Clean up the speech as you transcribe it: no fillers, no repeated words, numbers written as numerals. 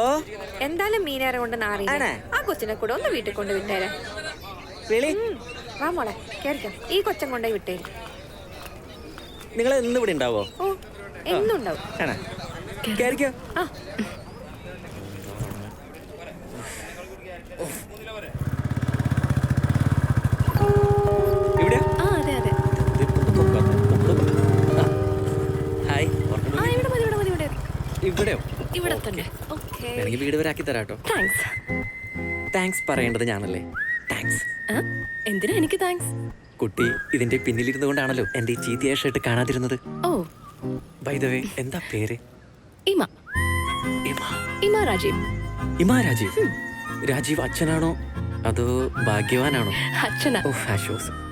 ഓ എന്തായാലും മീനേറെ കൊണ്ട് നാറി ആ കൊച്ചിനെ കൂടെ ഒന്ന് വീട്ടിൽ കൊണ്ട് വിട്ടേരാ. വാ മോളെ കേറിക്കോ. ഈ കൊച്ചൻ കൊണ്ടേ വിട്ടേരും. നിങ്ങൾ ഇന്ന് ഇവിടെ ഉണ്ടാവോ? ഓ എന്നും ഉണ്ടാവും. കേറിക്കോ. ഇവിടെ അതെ അതെ. ഹായ്. ഇവിടെയോ? ഇവിടെ തന്നെ. ഓക്കേ. എനിക്ക് വീട് വരെ ആക്കി തരാട്ടോ. താങ്ക്സ് പറയേണ്ടത് ഞാനല്ലേ? താങ്ക്സ്. എന്തിനാ എനിക്ക് താങ്ക്സ്? കുട്ടി ഇതിന്റെ പിന്നിലിരുന്നുകൊണ്ടാണല്ലോ എന്റെ ഈ ചീത്തയായ ഷർട്ട് കാണാതിരുന്നത്. ഓ ബൈ ദ വേ, എന്താ പേര്? ഇമ. ഇമ. ഇമ രാജീവ്. ഇമ രാജീവ്. രാജീവ് അച്ഛനാണോ അതോ ഭാഗ്യവാനാണോ? അച്ഛനാ. ഓ ആശ്വാസം.